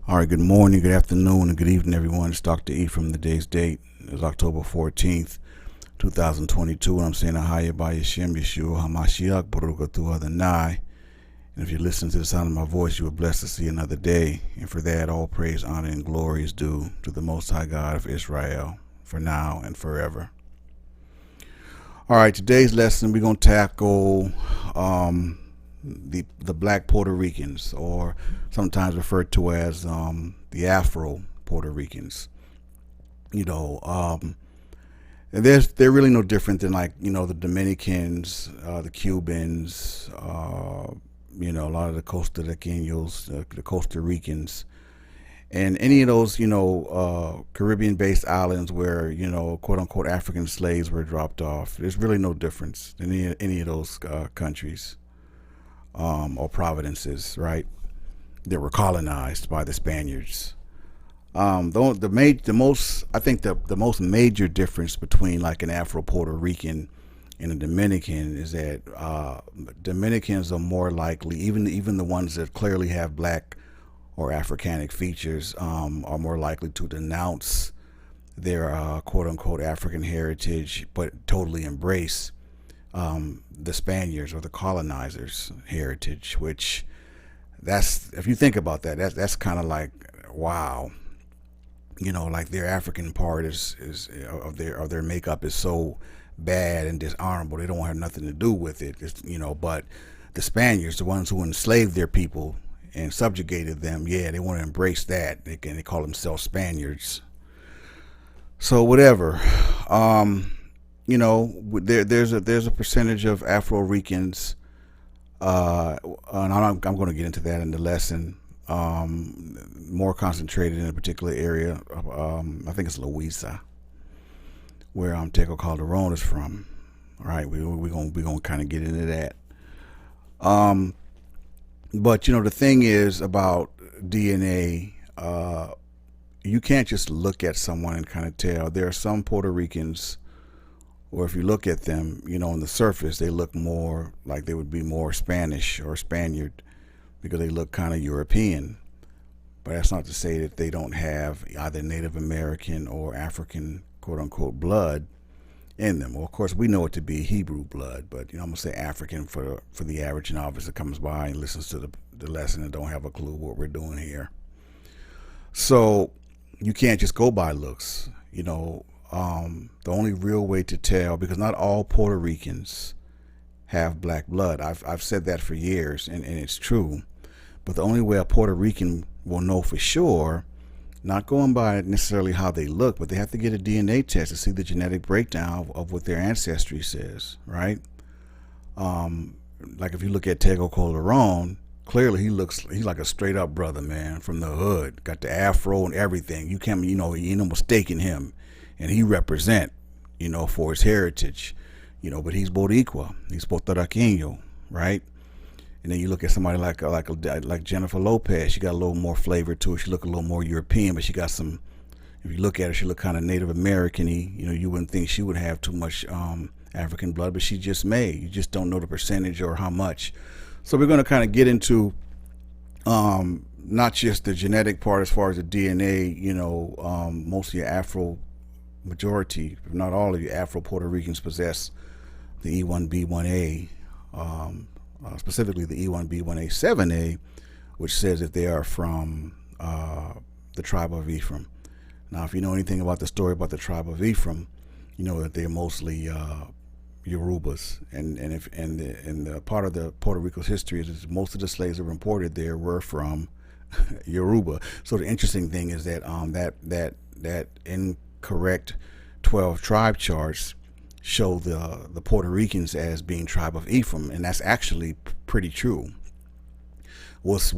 All right, good morning, good afternoon, and good evening, everyone. It's Dr. Ephraim. The day's date is October 14th, 2022, and I'm saying Ahaya by Yeshem, Yeshua, HaMashiach, Baruch Atah Adonai. And if you listen to the sound of my voice, you are blessed to see another day. And for that, all praise, honor, and glory is due to the Most High God of Israel, for now and forever. All right, today's lesson, we're going to tackle the Black Puerto Ricans, or sometimes referred to as the Afro-Puerto Ricans. They're really no different than the Dominicans, the Cubans, a lot of the Costa Ricanos, the Costa Ricans, and any of those Caribbean-based islands where quote-unquote African slaves were dropped off. There's really no difference in any of those countries. Or provinces, right? That were colonized by the Spaniards. The most major difference between like an Afro-Puerto Rican and a Dominican is that Dominicans are more likely, even the ones that clearly have black or Africanic features, are more likely to denounce their quote-unquote African heritage, but totally embrace the Spaniards or the colonizers' heritage, which if you think about that's kind of like, wow, like their African part is of their makeup is so bad and dishonorable, they don't have nothing to do with it. But the Spaniards, the ones who enslaved their people and subjugated them, they want to embrace that. They call themselves Spaniards. So whatever. There's a percentage of Afro-Ricans, and I'm going to get into that in the lesson, more concentrated in a particular area. I think it's Louisa, where Teco Calderon is from. All right, we're gonna kind of get into that. But the thing is about DNA, you can't just look at someone and kind of tell. There are some Puerto Ricans, or if you look at them, on the surface, they look more like they would be more Spanish or Spaniard because they look kind of European. But that's not to say that they don't have either Native American or African, quote unquote, blood in them. Well, of course, we know it to be Hebrew blood, but I'm gonna say African for the average novice that comes by and listens to the lesson and don't have a clue what we're doing here. So you can't just go by looks, the only real way to tell, because not all Puerto Ricans have black blood. I've said that for years, and it's true. But the only way a Puerto Rican will know for sure, not going by necessarily how they look, but they have to get a DNA test to see the genetic breakdown of what their ancestry says, right? Like if you look at Tego Calderon, clearly he's like a straight up brother, man, from the hood. Got the afro and everything. You can't, you ain't no mistaking him. And he represent, for his heritage, but he's Boricua, he's Puerto Rican, right? And then you look at somebody like Jennifer Lopez. She got a little more flavor to her. She look a little more European, but she got some. If you look at her, she look kind of Native American-y. You wouldn't think she would have too much African blood, but she just may. You just don't know the percentage or how much. So we're going to kind of get into not just the genetic part as far as the DNA. Most of your majority, if not all of you, Afro-Puerto Ricans possess the E1B1A, specifically the E1B1A which says that they are from the tribe of Ephraim. Now, if you know anything about the story about the tribe of Ephraim, you know that they're mostly Yorubas, and the part of the Puerto Rico's history is most of the slaves that were imported there were from Yoruba. So the interesting thing is that that incorrect 12 tribe charts show the Puerto Ricans as being tribe of Ephraim, and that's actually pretty true. What's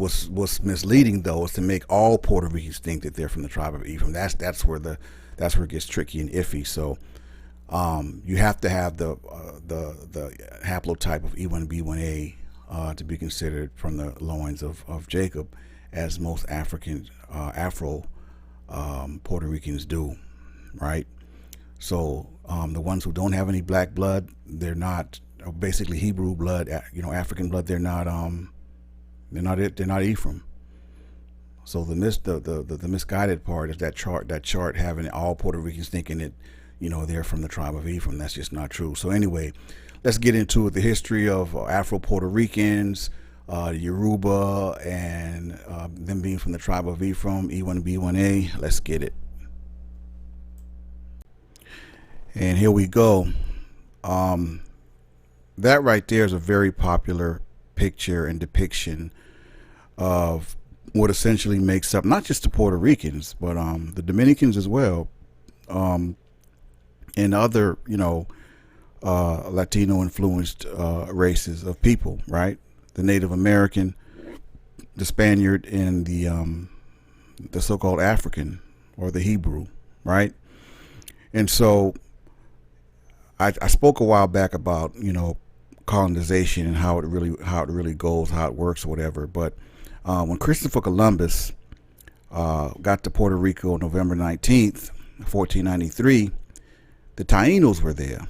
misleading though is to make all Puerto Ricans think that they're from the tribe of Ephraim. That's where it gets tricky and iffy. So you have to have the haplotype of E1B1A to be considered from the loins of Jacob, as most Afro Puerto Ricans do, right? So the ones who don't have any black blood, they're not basically Hebrew blood, African blood. They're not Ephraim. So the misguided part is that chart having all Puerto Ricans thinking that, you know, they're from the tribe of Ephraim. That's just not true. So anyway, let's get into the history of Afro-Puerto Ricans, Yoruba, and them being from the tribe of Ephraim, E1B1A. Let's get it. And here we go. That right there is a very popular picture and depiction of what essentially makes up not just the Puerto Ricans, but the Dominicans as well, and other, you know, Latino influenced races of people, right? The Native American, the Spaniard, and the so-called African or the Hebrew, right? And so I spoke a while back about, you know, colonization and how it really goes, how it works or whatever. But when Christopher Columbus got to Puerto Rico on November 19th, 1493, the Tainos were there.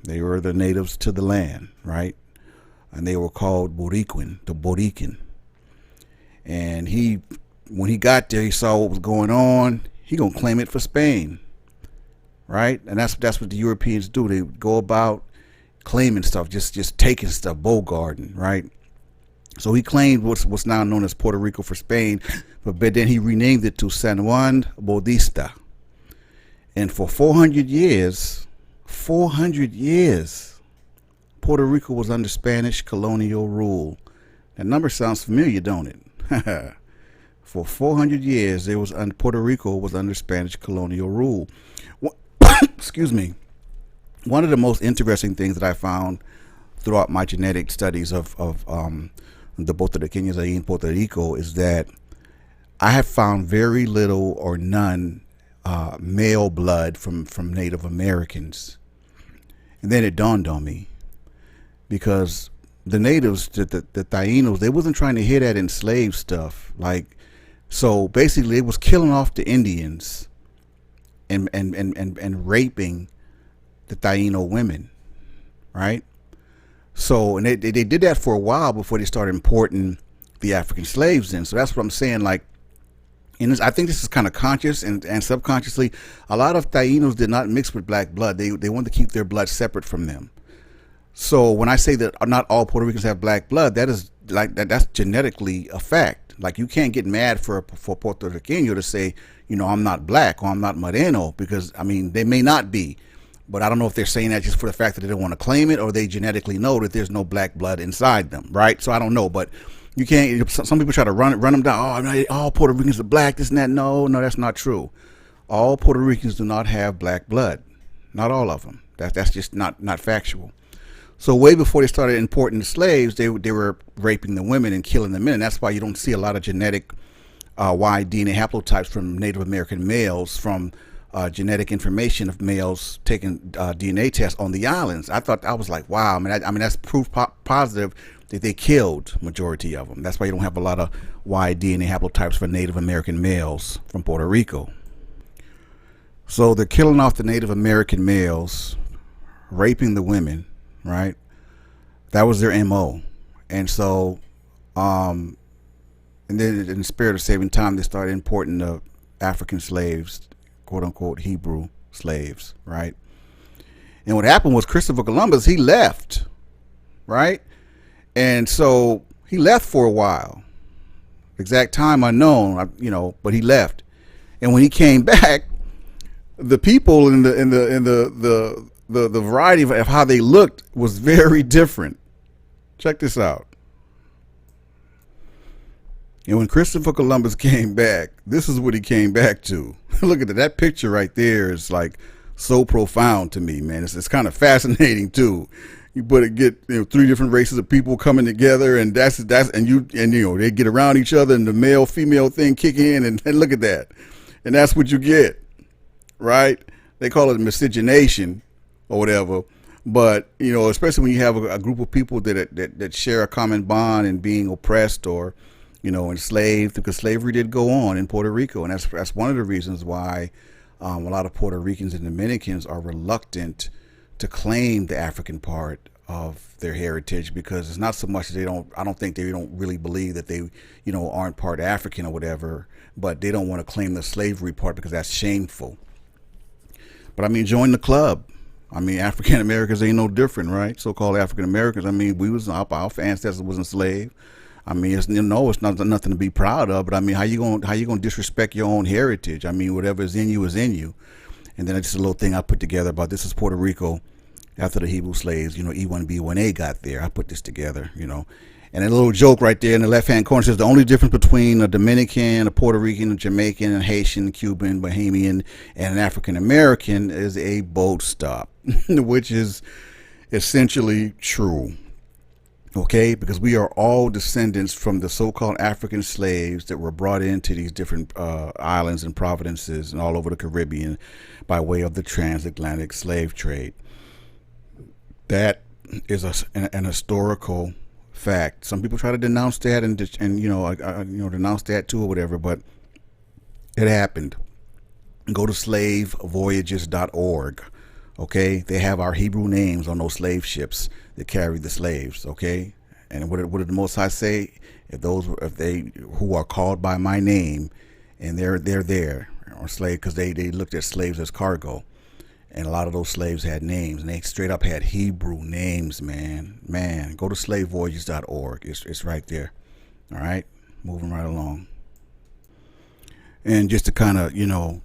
They were the natives to the land, right? And they were called Boricuan, the Borican. And when he got there, he saw what was going on. He gonna claim it for Spain, right? And that's what the Europeans do. They go about claiming stuff, just taking stuff, bogarting, right? So he claimed what's now known as Puerto Rico for Spain, but then he renamed it to San Juan Bautista. And for 400 years, Puerto Rico was under Spanish colonial rule. That number sounds familiar, don't it? For 400 years, Puerto Rico was under Spanish colonial rule. Excuse me. One of the most interesting things that I found throughout my genetic studies of the Puerto Ricans in Puerto Rico is that I have found very little or none male blood from Native Americans. And then it dawned on me, because the natives, the Tainos, they wasn't trying to hit at enslaved stuff. Like, so basically it was killing off the Indians and raping the Taino women, right? So, and they did that for a while before they started importing the African slaves in. So that's what I'm saying. Like, and I think this is kind of conscious and subconsciously. A lot of Tainos did not mix with black blood. They wanted to keep their blood separate from them. So when I say that not all Puerto Ricans have black blood, that is like that's genetically a fact. Like, you can't get mad for Puerto Rican to say, you know, I'm not black or I'm not moreno, because I mean, they may not be. But I don't know if they're saying that just for the fact that they don't want to claim it, or they genetically know that there's no black blood inside them, right? So I don't know, but you can't. Some people try to run them down. Oh, all Puerto Ricans are black, this and that. No, that's not true. All Puerto Ricans do not have black blood. Not all of them. That's just not factual. So way before they started importing the slaves, they were raping the women and killing the men. And that's why you don't see a lot of genetic Y-DNA haplotypes from Native American males from genetic information of males taking DNA tests on the islands. I was like, wow, man. I mean, that's proof positive that they killed majority of them. That's why you don't have a lot of Y-DNA haplotypes for Native American males from Puerto Rico. So they're killing off the Native American males, raping the women, right? That was their MO. And so, and then in the spirit of saving time, they started importing the African slaves, quote unquote Hebrew slaves, right? And what happened was Christopher Columbus, he left, right? And so he left for a while, exact time unknown, you know, but he left. And when he came back, the people in the variety of how they looked was very different. Check this out. And when Christopher Columbus came back, this is what he came back to. Look at that. That picture right there is like so profound to me, man. It's kind of fascinating too. You get, you know, three different races of people coming together, and you know, they get around each other, and the male female thing kick in, and look at that. And that's what you get, right? They call it miscegenation or whatever. But, you know, especially when you have a group of people that share a common bond in being oppressed or, you know, enslaved, because slavery did go on in Puerto Rico. And that's one of the reasons why a lot of Puerto Ricans and Dominicans are reluctant to claim the African part their heritage, because it's not so much that I don't think they don't really believe that they, aren't part African or whatever, but they don't want to claim the slavery part because that's shameful. But I mean, join the club. I mean, African Americans ain't no different, right? So-called African Americans. I mean, our ancestors was enslaved. I mean, it's not nothing to be proud of. But I mean, how you gonna disrespect your own heritage? I mean, whatever is in you is in you. And then it's just a little thing I put together about this is Puerto Rico after the Hebrew slaves. E1B1A got there. I put this together. And a little joke right there in the left-hand corner says the only difference between a Dominican, a Puerto Rican, a Jamaican, a Haitian, Cuban, Bahamian, and an African American is a boat stop, which is essentially true. Okay, because we are all descendants from the so-called African slaves that were brought into these different islands and provinces and all over the Caribbean by way of the transatlantic slave trade. That is an historical fact. Some people try to denounce that and denounce that too or whatever, but it happened. Go to slavevoyages.org. Okay, they have our Hebrew names on those slave ships that carry the slaves. Okay, and what did the Most High say? If they who are called by my name, and they're there or slave, because they looked at slaves as cargo, and a lot of those slaves had names, and they straight up had Hebrew names. Man, go to slavevoyages.org. It's right there. All right, moving right along. And just to kind of,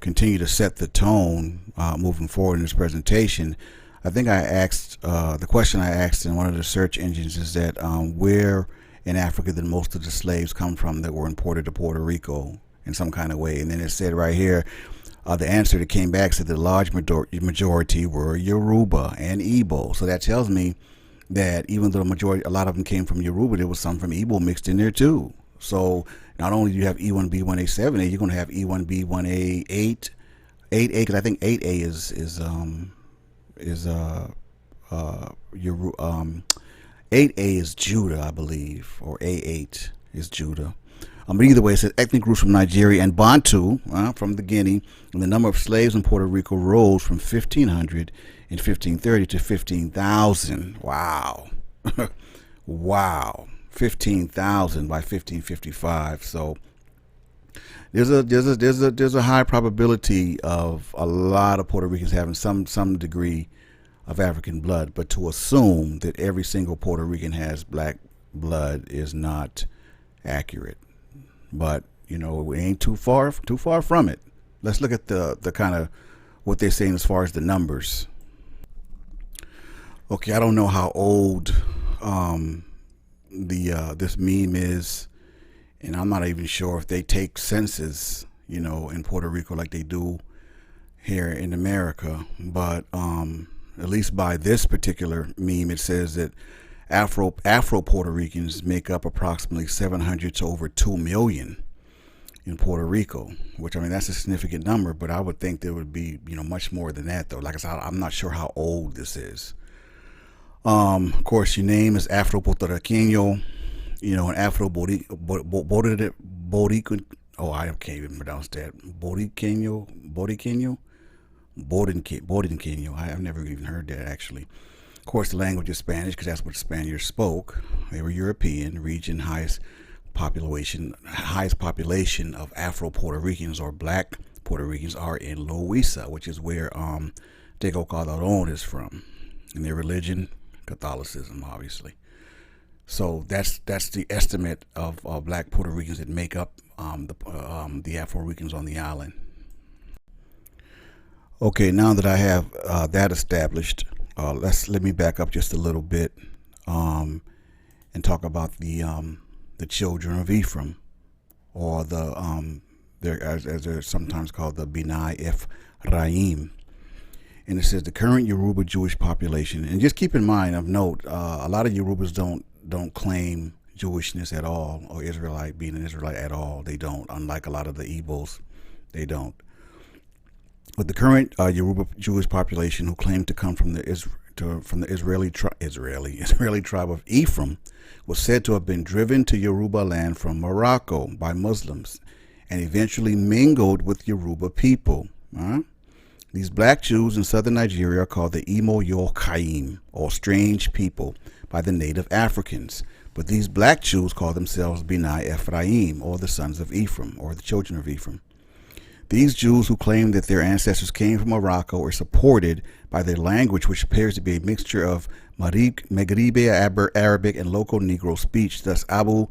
continue to set the tone moving forward in this presentation, I think I asked, the question I asked in one of the search engines is that where in Africa did most of the slaves come from that were imported to Puerto Rico in some kind of way? And then it said right here, the answer that came back said the large majority were Yoruba and Igbo. So that tells me that even though a lot of them came from Yoruba, there was some from Igbo mixed in there too. So not only do you have E1B1A 7A, you're going to have E1B1A 8A, because I think 8A is 8A is Judah, I believe, or A8 is Judah. But either way, it says ethnic groups from Nigeria and Bantu from the Guinea, and the number of slaves in Puerto Rico rose from 1,500 in 1530 to 15,000. Wow, wow. 15,000 by 1555. So there's a high probability of a lot of Puerto Ricans having some degree of African blood, but to assume that every single Puerto Rican has black blood is not accurate. But we ain't too far from it. Let's look at the kind of what they're saying as far as the numbers. Okay, I don't know how old this meme is, and I'm not even sure if they take census in Puerto Rico like they do here in America, but at least by this particular meme, it says that Afro-Puerto Ricans make up approximately 700 to over 2 million in Puerto Rico, which, I mean, that's a significant number, but I would think there would be much more than that, though. Like I said, I'm not sure how old this is. Of course, your name is Afro-Puerto Rican, an Afro-Borican. Oh, I can't even pronounce that. Boriqueño. I've never even heard that, actually. Of course, the language is Spanish, because that's what Spaniards spoke. They were European. Region highest population of Afro-Puerto Ricans or Black Puerto Ricans are in Loíza, which is where Tego Calderon is from. And their religion, Catholicism, obviously. So that's the estimate of Black Puerto Ricans that make up the Afro-Ricans on the island. Okay, now that I have that established, let me back up just a little bit and talk about the children of Ephraim, or as they're sometimes called, the B'nai Ephraim. And it says the current Yoruba Jewish population, and just keep in mind, of note, a lot of Yorubas don't claim Jewishness at all, or being an Israelite at all. They don't, unlike a lot of the Igbos, they don't. But the current Yoruba Jewish population, who claim to come from the Israeli tribe of Ephraim, was said to have been driven to Yoruba land from Morocco by Muslims and eventually mingled with Yoruba people. These black Jews in southern Nigeria are called the Imo-Yokaim, or strange people, by the native Africans. But these black Jews call themselves B'nai Ephraim, or the sons of Ephraim, or the children of Ephraim. These Jews who claim that their ancestors came from Morocco are supported by their language, which appears to be a mixture of Maghribi Arabic and local Negro speech. Thus, Abu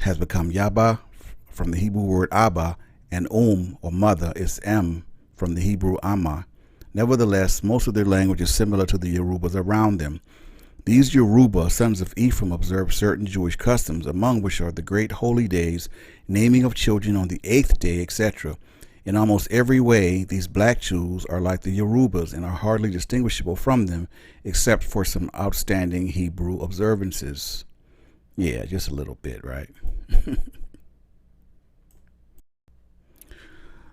has become Yaba from the Hebrew word Abba, and or mother, is M from the Hebrew Amma. Nevertheless, most of their language is similar to the Yorubas around them. These Yoruba, sons of Ephraim, observe certain Jewish customs, among which are the great holy days, naming of children on the 8th day, etc. In almost every way, these black Jews are like the Yorubas and are hardly distinguishable from them, except for some outstanding Hebrew observances. Yeah, just a little bit, right?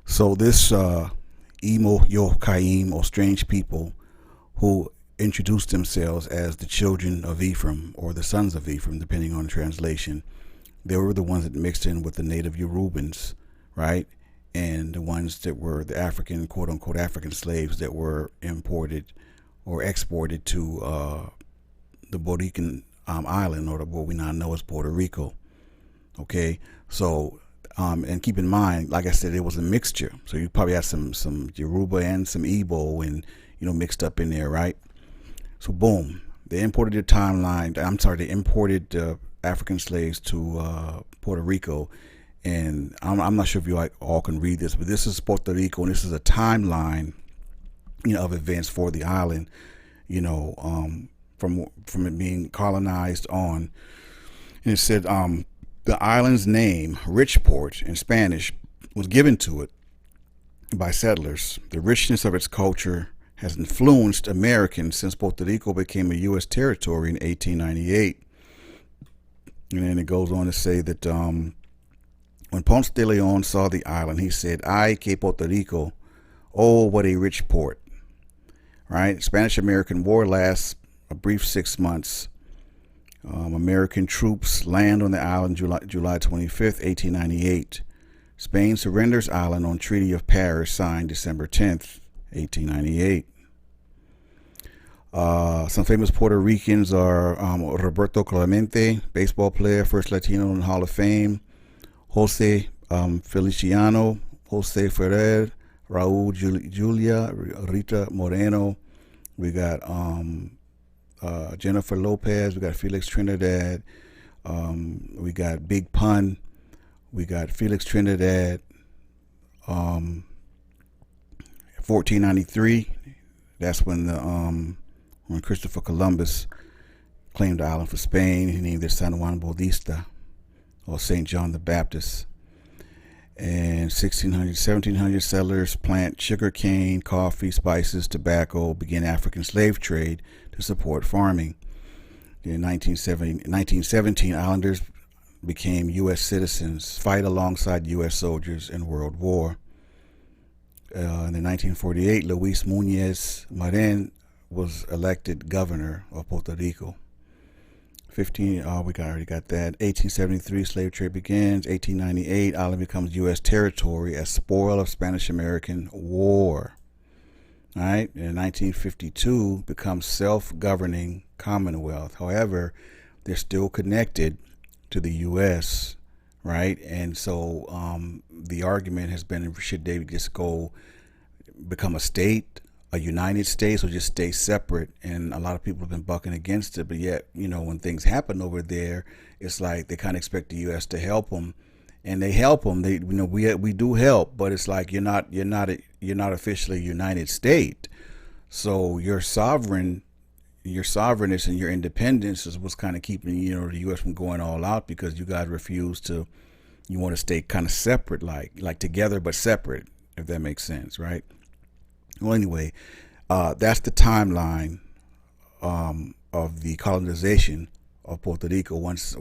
So this Imo-Yokaim, or strange people, who introduced themselves as the children of Ephraim, or the sons of Ephraim, depending on the translation, they were the ones that mixed in with the native Yorubans, right? And the ones that were the African, quote-unquote, African slaves that were imported or exported to the Puerto Rican island, or what we now know as Puerto Rico. Okay, so and keep in mind, like I said, it was a mixture. So you probably had some Yoruba and some Igbo, and mixed up in there, right? So boom, they imported they imported African slaves to Puerto Rico. And I'm not sure if you all can read this, but this is Puerto Rico, and this is a timeline, of events for the island, from it being colonized on. And it said the island's name, Richport in Spanish, was given to it by settlers. The richness of its culture has influenced Americans since Puerto Rico became a U.S. territory in 1898. And then it goes on to say that when Ponce de Leon saw the island, he said, "Ay, que Puerto Rico, oh, what a rich port." Right? Spanish-American War lasts a brief 6 months. American troops land on the island July 25th, 1898. Spain surrenders island on Treaty of Paris, signed December 10th, 1898. Some famous Puerto Ricans are Roberto Clemente, baseball player, first Latino in the Hall of Fame. Jose Feliciano, Jose Ferrer, Raul Julia, Rita Moreno. We got Jennifer Lopez. We got Felix Trinidad. We got Big Pun. We got Felix Trinidad. 1493. That's when Christopher Columbus claimed the island for Spain. He named it San Juan Bautista, or St. John the Baptist. And 1700 settlers plant sugar cane, coffee, spices, tobacco, begin African slave trade to support farming. In 1917, islanders became U.S. citizens, fight alongside U.S. soldiers in World War. In 1948, Luis Muñoz Marin was elected governor of Puerto Rico. We already got that. 1873, slave trade begins. 1898, island becomes U.S. territory as spoil of Spanish-American War. All right. In 1952, becomes self-governing Commonwealth. However, they're still connected to the U.S., right? And so the argument has been, should they just become a state, a United States, or just stay separate? And a lot of people have been bucking against it, but yet, when things happen over there, it's like they kind of expect the U.S. to help them, and they help them. We do help, but it's like you're not officially a United State. So your sovereignty and your independence is what's kind of keeping the U.S. from going all out, because you guys refuse to. You want to stay kind of separate, like together but separate, if that makes sense, right? Well, anyway, that's the timeline of the colonization of Puerto Rico. Once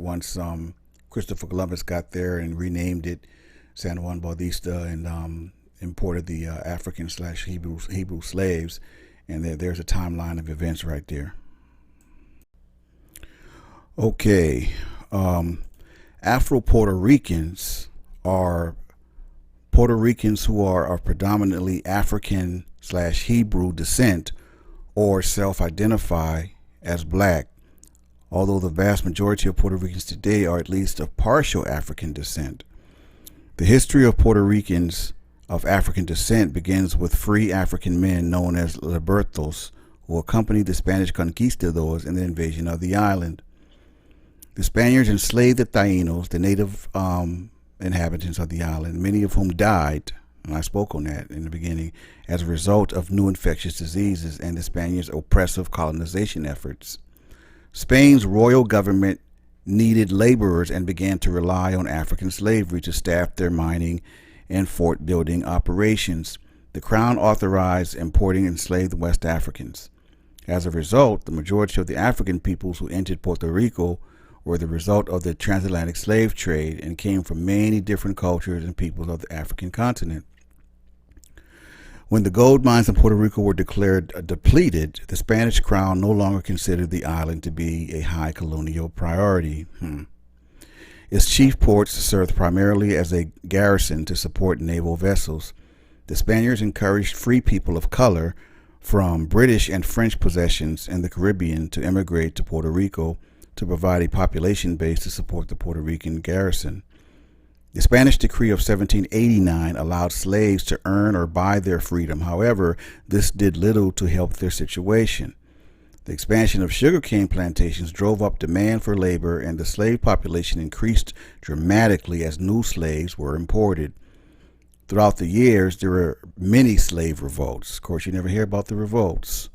Christopher Columbus got there and renamed it San Juan Bautista, and imported the African/Hebrew slaves, and there's a timeline of events right there. Okay, Afro-Puerto Ricans are Puerto Ricans who are of predominantly African/Hebrew descent or self-identify as black, although the vast majority of Puerto Ricans today are at least of partial African descent. The history of Puerto Ricans of African descent begins with free African men known as libertos, who accompanied the Spanish conquistadors in the invasion of the island. The Spaniards enslaved the Taínos, the native inhabitants of the island, many of whom died, and I spoke on that in the beginning, as a result of new infectious diseases and the Spaniards' oppressive colonization efforts. Spain's royal government needed laborers and began to rely on African slavery to staff their mining and fort building operations. The crown authorized importing enslaved West Africans. As a result, the majority of the African peoples who entered Puerto Rico were the result of the transatlantic slave trade and came from many different cultures and peoples of the African continent. When the gold mines in Puerto Rico were declared depleted, the Spanish crown no longer considered the island to be a high colonial priority. Its chief ports served primarily as a garrison to support naval vessels. The Spaniards encouraged free people of color from British and French possessions in the Caribbean to immigrate to Puerto Rico to provide a population base to support the Puerto Rican garrison. The Spanish decree of 1789 allowed slaves to earn or buy their freedom. However, this did little to help their situation. The expansion of sugarcane plantations drove up demand for labor, and the slave population increased dramatically as new slaves were imported. Throughout the years, there were many slave revolts. Of course, you never hear about the revolts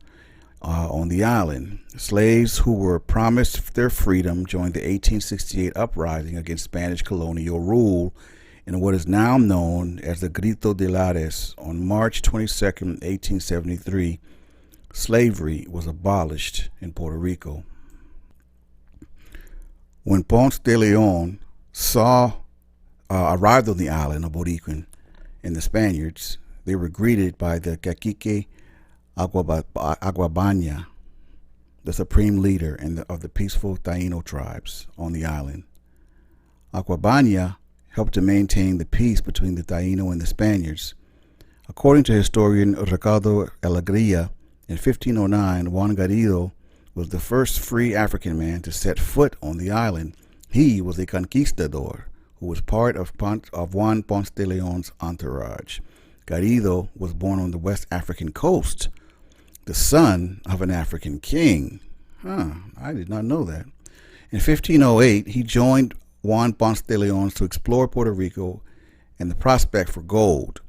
on the island. Slaves who were promised their freedom joined the 1868 uprising against Spanish colonial rule in what is now known as the Grito de Lares. On March 22, 1873, slavery was abolished in Puerto Rico. When Ponce de Leon arrived on the island of Borican and the Spaniards, they were greeted by the Cacique Aguabanya, the supreme leader of the peaceful Taíno tribes on the island. Aguabanya helped to maintain the peace between the Taíno and the Spaniards. According to historian Ricardo Alegría, in 1509, Juan Garrido was the first free African man to set foot on the island. He was a conquistador who was part of Juan Ponce de Leon's entourage. Garrido was born on the West African coast, the son of an African king. I did not know that. In 1508, he joined Juan Ponce de Leon to explore Puerto Rico and the prospect for gold.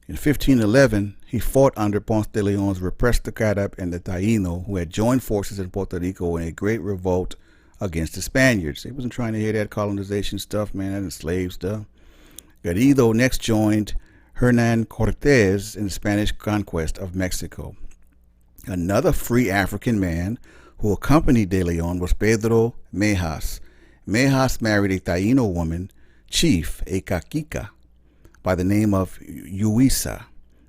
In 1511, he fought under Ponce de Leon's repressed the Carib and the Taíno, who had joined forces in Puerto Rico in a great revolt against the Spaniards. They wasn't trying to hear that colonization stuff, man, that slave stuff. Garrido next joined Hernan Cortés in the Spanish conquest of Mexico. Another free African man who accompanied De Leon was Pedro Mejas. Mejas married a Taíno woman, chief, a cacica, by the name of Yuisa.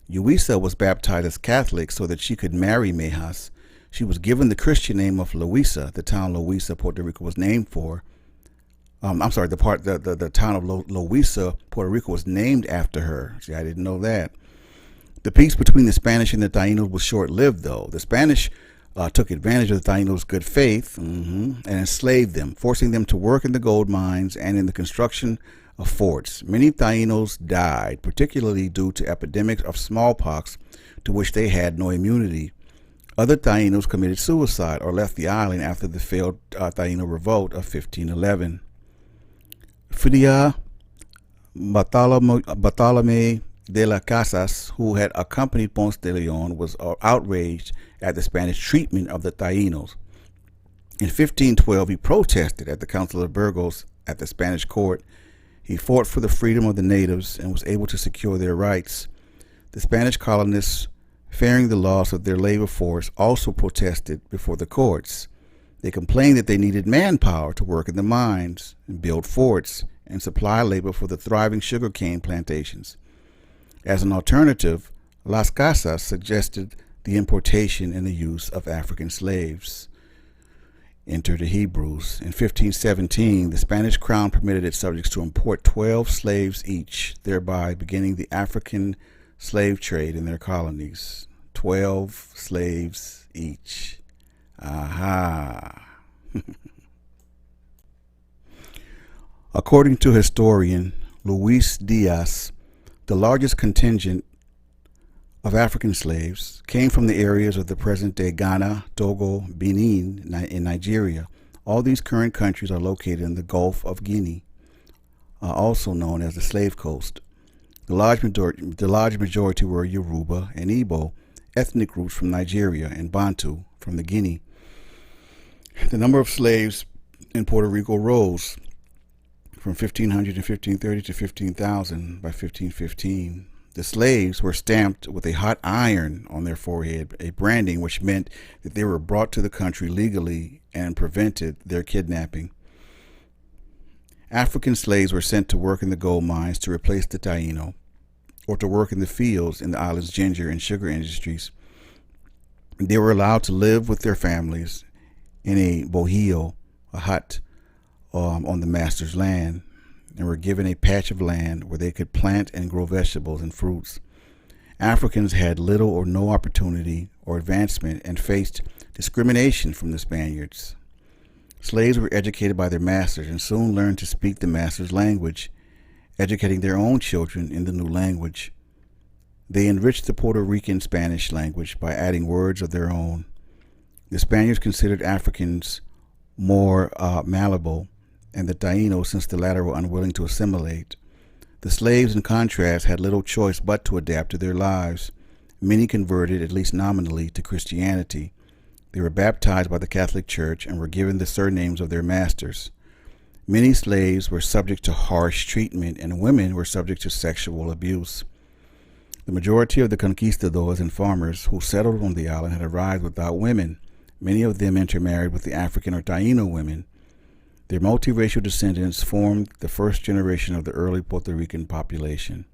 Yuisa was baptized as Catholic so that she could marry Mejas. She was given the Christian name of Loíza. The town Loíza, Puerto Rico, was named for. The town of Loíza, Puerto Rico, was named after her. See, I didn't know that. The peace between the Spanish and the Taínos was short-lived, though. The Spanish took advantage of the Taínos' good faith and enslaved them, forcing them to work in the gold mines and in the construction of forts. Many Taínos died, particularly due to epidemics of smallpox to which they had no immunity. Other Taínos committed suicide or left the island after the failed Taíno revolt of 1511. Fria Bartolomé de las Casas, who had accompanied Ponce de Leon, was outraged at the Spanish treatment of the Taínos. In 1512, he protested at the Council of Burgos at the Spanish court. He fought for the freedom of the natives and was able to secure their rights. The Spanish colonists, fearing the loss of their labor force, also protested before the courts. They complained that they needed manpower to work in the mines and build forts and supply labor for the thriving sugarcane plantations. As an alternative, Las Casas suggested the importation and the use of African slaves. enter the Hebrews. In 1517, the Spanish crown permitted its subjects to import 12 slaves each, thereby beginning the African slave trade in their colonies. 12 slaves each. Aha. According to historian Luis Diaz, the largest contingent of African slaves came from the areas of the present-day Ghana, Togo, Benin, in Nigeria. All these current countries are located in the Gulf of Guinea, also known as the Slave Coast. The large majority were Yoruba and Igbo, ethnic groups from Nigeria, and Bantu from the Guinea. The number of slaves in Puerto Rico rose from 1,500 in 1530 to 15,000 by 1515. The slaves were stamped with a hot iron on their forehead, a branding which meant that they were brought to the country legally and prevented their kidnapping. African slaves were sent to work in the gold mines to replace the Taino, or to work in the fields in the island's ginger and sugar industries. They were allowed to live with their families in a bohio, a hut, on the master's land, and were given a patch of land where they could plant and grow vegetables and fruits. Africans had little or no opportunity or advancement and faced discrimination from the Spaniards. Slaves were educated by their masters and soon learned to speak the master's language, educating their own children in the new language. They enriched the Puerto Rican Spanish language by adding words of their own. The Spaniards considered Africans more malleable, and the Tainos, since the latter were unwilling to assimilate. The slaves, in contrast, had little choice but to adapt to their lives. Many converted, at least nominally, to Christianity. They were baptized by the Catholic Church and were given the surnames of their masters. Many slaves were subject to harsh treatment, and women were subject to sexual abuse. The majority of the conquistadors and farmers who settled on the island had arrived without women. Many of them intermarried with the African or Taino women. Their multiracial descendants formed the first generation of the early Puerto Rican population.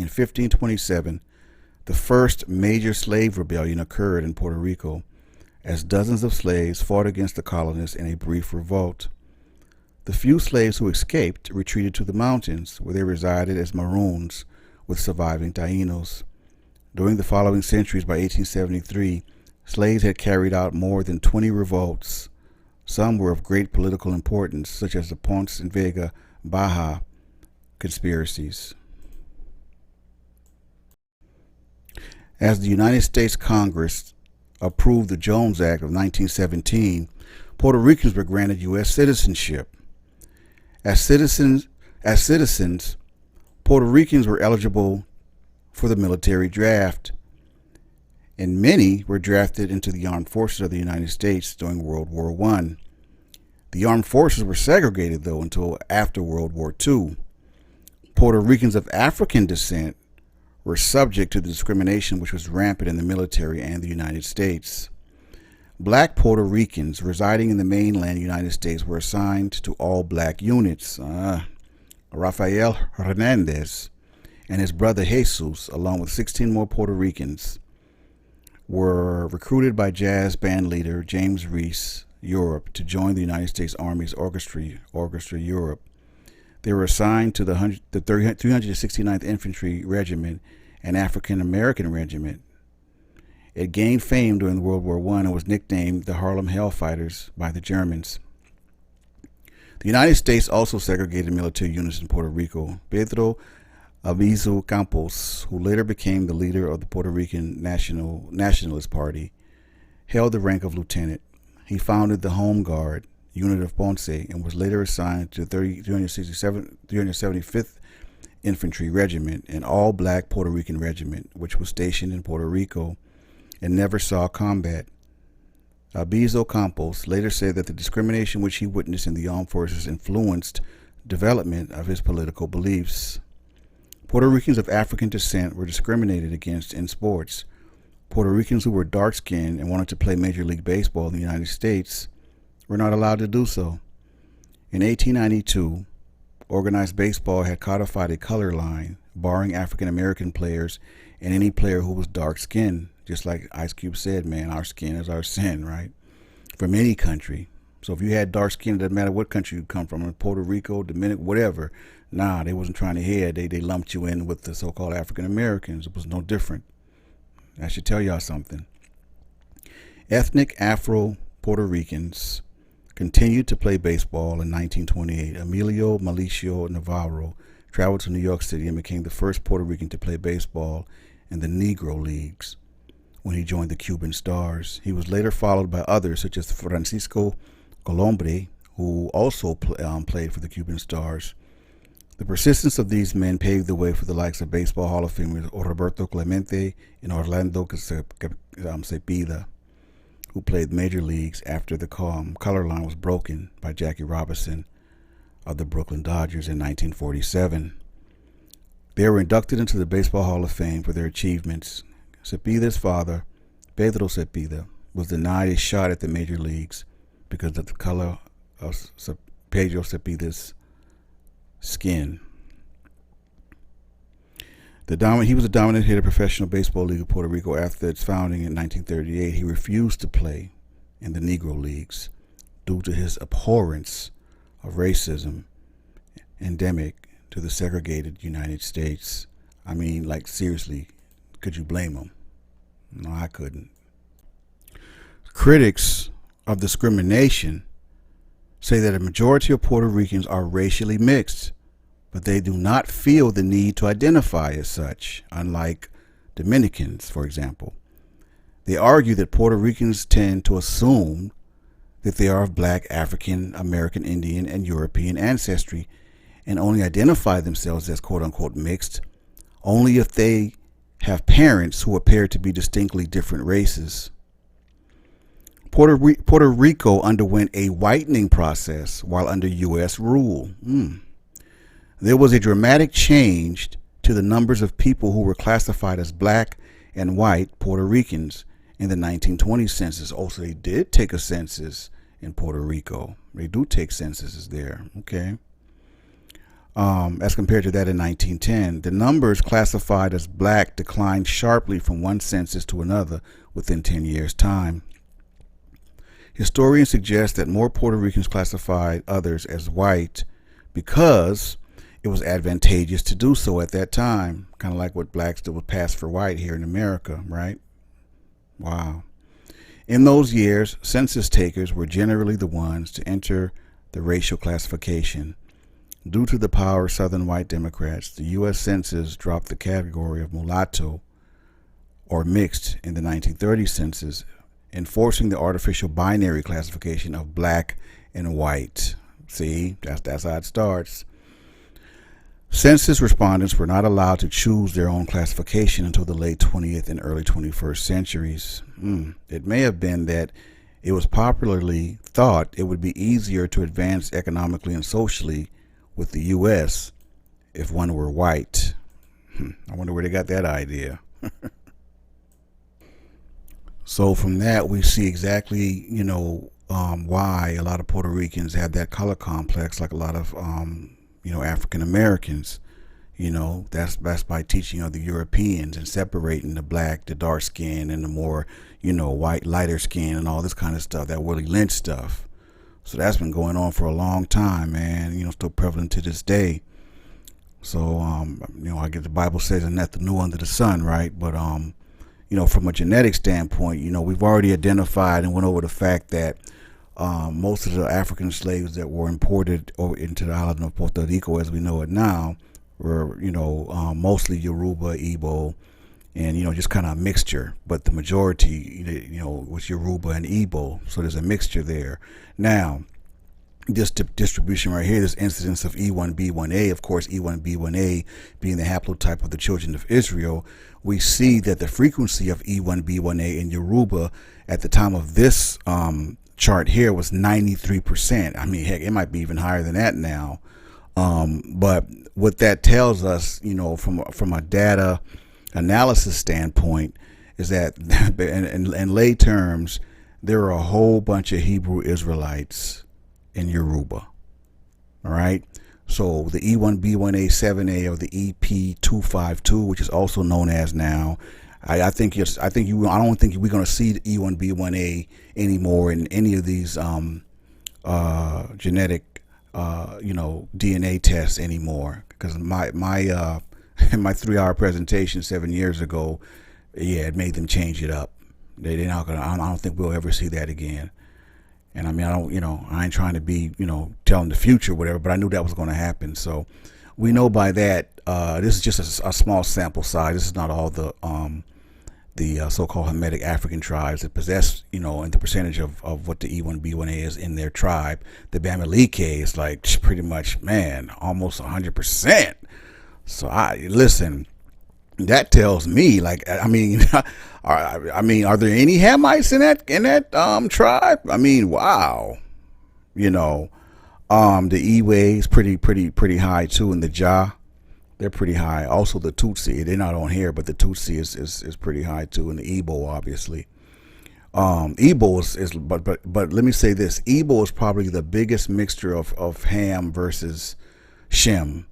In 1527, the first major slave rebellion occurred in Puerto Rico, as dozens of slaves fought against the colonists in a brief revolt. The few slaves who escaped retreated to the mountains, where they resided as Maroons with surviving Tainos. During the following centuries, by 1873, slaves had carried out more than 20 revolts. Some were of great political importance, such as the Ponce and Vega Baja conspiracies. As the United States Congress approved the Jones Act of 1917, Puerto Ricans were granted U.S. citizenship. As citizens, Puerto Ricans were eligible for the military draft, and many were drafted into the armed forces of the United States during World War I. The armed forces were segregated, though, until after World War II. Puerto Ricans of African descent were subject to the discrimination which was rampant in the military and the United States. Black Puerto Ricans residing in the mainland United States were assigned to all black units. Rafael Hernandez and his brother Jesus, along with 16 more Puerto Ricans, were recruited by jazz band leader James Reese Europe to join the United States Army's Orchestra Europe. They were assigned to the 369th Infantry Regiment, an African American regiment. It gained fame during World War I and was nicknamed the Harlem Hellfighters by the Germans. The United States also segregated military units in Puerto Rico. Pedro Albizu Campos, who later became the leader of the Puerto Rican Nationalist Party, held the rank of lieutenant. He founded the Home Guard unit of Ponce and was later assigned to the 375th Infantry Regiment, an all-black Puerto Rican regiment, which was stationed in Puerto Rico and never saw combat. Albizu Campos later said that the discrimination which he witnessed in the armed forces influenced development of his political beliefs. Puerto Ricans of African descent were discriminated against in sports. Puerto Ricans who were dark-skinned and wanted to play Major League Baseball in the United States were not allowed to do so. In 1892, organized baseball had codified a color line, barring African American players and any player who was dark-skinned. Just like Ice Cube said, man, our skin is our sin, right? From any country. So if you had dark skin, it doesn't matter what country you come from, Puerto Rico, Dominican, whatever. Nah, they wasn't trying to hear. They lumped you in with the so-called African Americans. It was no different. I should tell y'all something. Ethnic Afro-Puerto Ricans continued to play baseball in 1928. Emilio Malicio Navarro traveled to New York City and became the first Puerto Rican to play baseball in the Negro Leagues when he joined the Cuban Stars. He was later followed by others such as Francisco Colombre, who also played for the Cuban Stars. The persistence of these men paved the way for the likes of Baseball Hall of Famers Roberto Clemente and Orlando Cepeda, who played major leagues after the color line was broken by Jackie Robinson of the Brooklyn Dodgers in 1947. They were inducted into the Baseball Hall of Fame for their achievements. Cepeda's father, Pedro Cepeda, was denied a shot at the major leagues because of the color of Pedro Cepeda's skin. He was a dominant hitter professional baseball league of Puerto Rico after its founding in 1938. He refused to play in the Negro Leagues due to his abhorrence of racism endemic to the segregated United States. I mean, like, seriously, could you blame him? No, I couldn't. Critics of discrimination say that a majority of Puerto Ricans are racially mixed, but they do not feel the need to identify as such, unlike Dominicans, for example. They argue that Puerto Ricans tend to assume that they are of Black, African, American, Indian, and European ancestry and only identify themselves as quote-unquote mixed only if they have parents who appear to be distinctly different races. Puerto Rico underwent a whitening process while under U.S. rule. There was a dramatic change to the numbers of people who were classified as Black and white Puerto Ricans in the 1920 census. Also, they did take a census in Puerto Rico. They do take censuses there. Okay. As compared to that in 1910, the numbers classified as Black declined sharply from one census to another within 10 years' time. Historians suggest that more Puerto Ricans classified others as white because it was advantageous to do so at that time, kind of like what blacks did with pass for white here in America, right? Wow. In those years, census takers were generally the ones to enter the racial classification. Due to the power of Southern white Democrats, the U.S. Census dropped the category of mulatto or mixed in the 1930 census, enforcing the artificial binary classification of Black and white. See, that's how it starts. Census respondents were not allowed to choose their own classification until the late 20th and early 21st centuries. It may have been that it was popularly thought it would be easier to advance economically and socially with the U.S. if one were white. I wonder where they got that idea. So from that, we see exactly, why a lot of Puerto Ricans have that color complex, like a lot of, African Americans. That's by teaching of the Europeans and separating the Black, the dark skin, and the more, white, lighter skin, and all this kind of stuff, that Willie Lynch stuff. So that's been going on for a long time, man. Still prevalent to this day. So, I guess the Bible says, and nothing new under the sun, right? But, from a genetic standpoint, we've already identified and went over the fact that most of the African slaves that were imported into the island of Puerto Rico, as we know it now, were, mostly Yoruba, Igbo, and, just kind of a mixture. But the majority, was Yoruba and Igbo. So there's a mixture there. Now, this distribution right here, this incidence of E1B1A, of course, E1B1A being the haplotype of the children of Israel, we see that the frequency of E1B1A in Yoruba at the time of this chart here was 93%. I mean, heck, it might be even higher than that now. But what that tells us, from a data analysis standpoint, is that in lay terms, there are a whole bunch of Hebrew Israelites in Yoruba. All right. So the E1B1A 7A or the EP252, which is also known as now, I don't think we're going to see the E1B1A anymore in any of these genetic, DNA tests anymore. Because my in my 3-hour presentation 7 years ago, it made them change it up. They're not gonna. I don't think we'll ever see that again. And I mean, I ain't trying to be, telling the future, or whatever, but I knew that was going to happen. So we know by that, this is just a small sample size. This is not all the so-called Hamitic African tribes that possess, and the percentage of what the E1B1A is in their tribe. The Bamileke is like pretty much, man, almost 100%. So listen, that tells me, like, I mean, are there any Hamites in that tribe? I mean, wow, the Ewe is pretty high too, and the Ja, they're pretty high. Also the Tutsi, they're not on here, but the Tutsi is pretty high too, and the Igbo obviously. Igbo is but let me say this: Igbo is probably the biggest mixture of Ham versus Shem,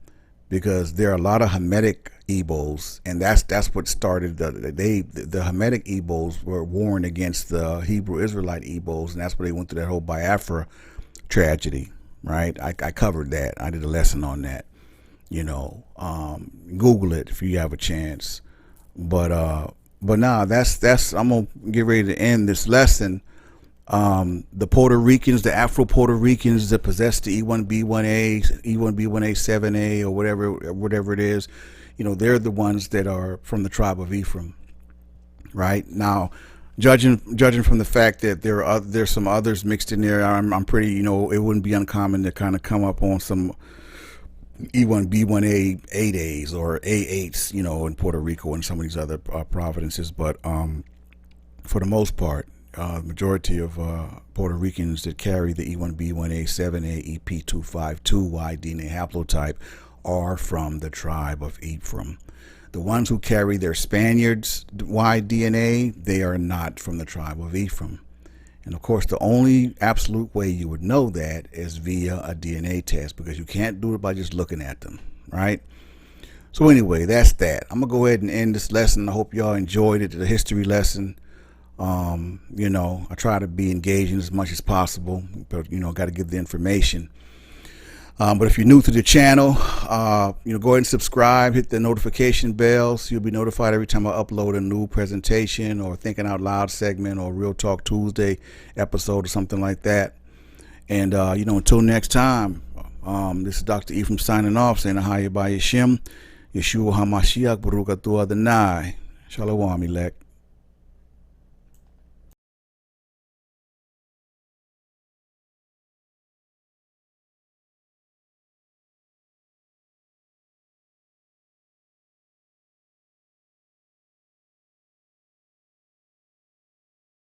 because there are a lot of Hamitic Igbos, and that's what started the Hamitic Igbos were warned against the Hebrew Israelite Igbos, and that's where they went through that whole Biafra tragedy, right? I covered that. I did a lesson on that. Google it if you have a chance. But nah, that's I'm gonna get ready to end this lesson. The Puerto Ricans, the Afro-Puerto Ricans that possess the E1B1A, E1B1A 7A, or whatever it is, they're the ones that are from the tribe of Ephraim. Right now, judging from the fact that there's some others mixed in there, I'm pretty, it wouldn't be uncommon to kind of come up on some E1B1A 8As or A8s, in Puerto Rico and some of these other provinces. But for the most part, the majority of Puerto Ricans that carry the E1B1A 7A EP252 Y-DNA haplotype are from the tribe of Ephraim. The ones who carry their Spaniards Y-DNA, they are not from the tribe of Ephraim. And of course, the only absolute way you would know that is via a DNA test, because you can't do it by just looking at them, right? So anyway, that's that. I'm gonna go ahead and end this lesson. I hope y'all enjoyed it. The history lesson. I try to be engaging as much as possible, but got to give the information. But if you're new to the channel, go ahead and subscribe, hit the notification bell, so you'll be notified every time I upload a new presentation or Thinking Out Loud segment or Real Talk Tuesday episode or something like that. And, until next time, this is Dr. Ephraim signing off, saying Ahaya by Yeshua HaMashiach Baruch Atah Adonai. Shalom, elect.